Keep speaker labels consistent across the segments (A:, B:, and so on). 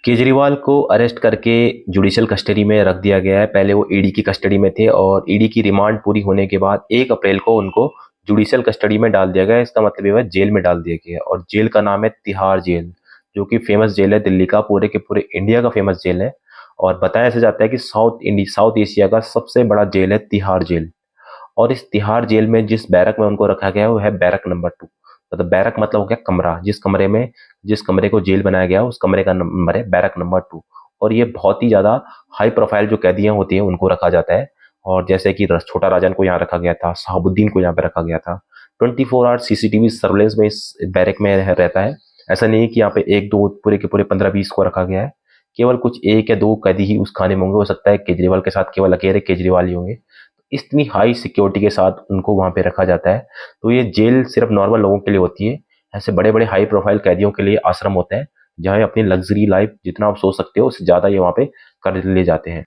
A: केजरीवाल को अरेस्ट करके judicial custody में रख दिया गया है। पहले वो ईडी की कस्टडी में थे और ईडी की रिमांड पूरी होने के बाद 1 अप्रैल को उनको जुडिशियल कस्टडी में डाल दिया गया है। इसका मतलब ये हुआ जेल में डाल दिया गया है और जेल का नाम है तिहाड़ जेल, जो कि फेमस जेल है दिल्ली का, पूरे के पूरे इंडिया का फेमस जेल है। और बताया ऐसे जाता है कि साउथ एशिया का सबसे बड़ा जेल है तिहाड़ जेल। और इस तिहाड़ जेल में जिस बैरक में उनको रखा गया है वो है बैरक नंबर 2। मतलब बैरक मतलब हो गया कमरा, जिस कमरे को जेल बनाया गया उस कमरे का नंबर है बैरक नंबर 2। और ये बहुत ही ज़्यादा हाई प्रोफाइल जो कैदियां होती हैं उनको रखा जाता है। और जैसे कि छोटा राजन को यहाँ रखा गया था, शहाबुद्दीन को यहाँ पे रखा गया था। 24 आवर सीसीटीवी सर्वेलेंस में इस बैरक में रहता है। ऐसा नहीं है कि यहाँ पे एक दो पूरे के पूरे 15-20 को रखा गया है। केवल कुछ 1 या 2 कैदी ही उस खाने में होंगे। हो सकता है केजरीवाल के साथ केवल अकेले केजरीवाल ही होंगे। इतनी हाई सिक्योरिटी के साथ उनको वहां पे रखा जाता है। तो ये जेल सिर्फ नॉर्मल लोगों के लिए होती है। ऐसे बड़े बड़े हाई प्रोफाइल कैदियों के लिए आश्रम होते हैं, जहाँ अपनी लग्जरी लाइफ जितना आप सोच सकते हो उससे ज़्यादा ये वहाँ पे कर ले जाते हैं।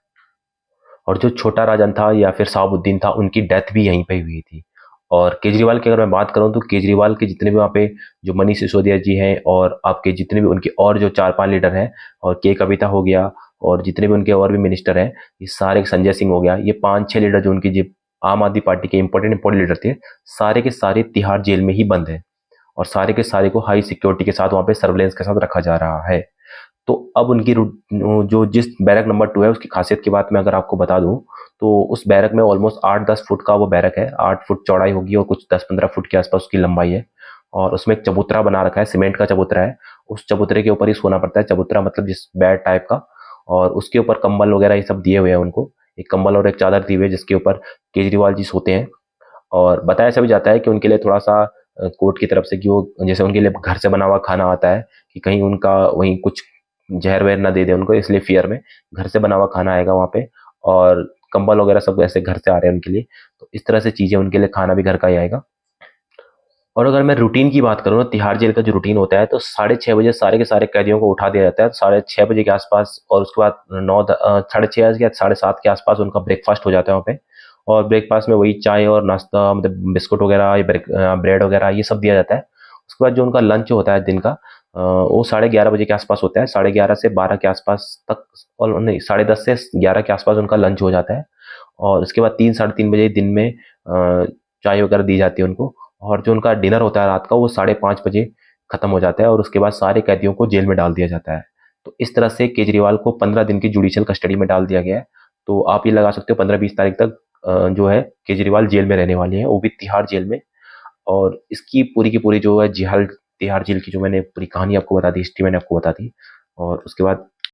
A: और जो छोटा राजन था या फिर शहाबुद्दीन था, उनकी डेथ भी यहीं पे हुई थी। और केजरीवाल की अगर मैं बात करूं तो केजरीवाल के जितने भी वहाँ पे जो मनीष सिसोदिया जी हैं और आपके जितने भी उनके और जो 4-5 लीडर हैं, और के कविता हो गया, और जितने भी उनके और भी मिनिस्टर हैं, ये सारे, संजय सिंह हो गया, ये 5-6 लीडर जो उनकी जो आम आदमी पार्टी के इंपॉर्टेंट लीडर थे, सारे के सारे तिहाड़ जेल में ही बंद हैं। और सारे के सारे को हाई सिक्योरिटी के साथ वहाँ पे सर्वेलेंस के साथ रखा जा रहा है। तो अब उनकी जो जिस बैरक नंबर 2 है उसकी खासियत की बात मैं अगर आपको बता दूं, तो उस बैरक में ऑलमोस्ट 8-10 फुट का वो बैरक है। 8 फुट चौड़ाई होगी और कुछ 10-15 फुट के आसपास उसकी लंबाई है। और उसमें एक चबूतरा बना रखा है, सीमेंट का चबूतरा है। उस चबूतरे के ऊपर ही सोना पड़ता है। चबूतरा मतलब जिस बेड टाइप का। और उसके ऊपर कंबल वगैरह ये सब दिए हुए हैं उनको। एक कंबल और एक चादर दी हुई है जिसके ऊपर केजरीवाल जी सोते हैं। और बताया ऐसा भी जाता है कि उनके लिए थोड़ा सा कोर्ट की तरफ से कि वो जैसे उनके लिए घर से बना हुआ खाना आता है, कि कहीं उनका वहीं कुछ जहर वहर ना दे दे उनको, इसलिए फियर में घर से बना हुआ खाना आएगा वहाँ पे। और कंबल वगैरह सब ऐसे घर से आ रहे हैं उनके लिए। तो इस तरह से चीज़ें उनके लिए, खाना भी घर का ही आएगा। और अगर मैं रूटीन की बात करूँ ना, तिहाड़ जेल का जो रूटीन होता है, तो 6:30 बजे सारे के सारे कैदियों को उठा दिया जाता है 6:30 बजे के आसपास। और उसके बाद 6:30 या 7:30 के आसपास उनका ब्रेकफास्ट हो जाता है वहाँ पे। और ब्रेकफास्ट में वही चाय और नाश्ता, मतलब बिस्कुट वगैरह या ब्रेड वगैरह ये सब दिया जाता है। उसके बाद जो उनका लंच होता है दिन का, वो 11:30 बजे के आसपास होता है। 11:30 से 12 के आसपास तक, और नहीं, 10:30 से 11 के आसपास उनका लंच हो जाता है। और उसके बाद 3-3:30 बजे दिन में चाय वगैरह दी जाती है उनको। और जो उनका डिनर होता है रात का, वो 5:30 बजे खत्म हो जाता है। और उसके बाद सारे कैदियों को जेल में डाल दिया जाता है। तो इस तरह से केजरीवाल को 15 दिन की जुडिशियल कस्टडी में डाल दिया गया है। तो आप ये लगा सकते हो 15-20 तारीख तक जो है केजरीवाल जेल में रहने वाले हैं, वो भी तिहाड़ जेल में। और इसकी पूरी की पूरी जो है तिहाड़ जेल की जो मैंने पूरी कहानी आपको बता दी, हिस्ट्री मैंने आपको बता दी। और उसके बाद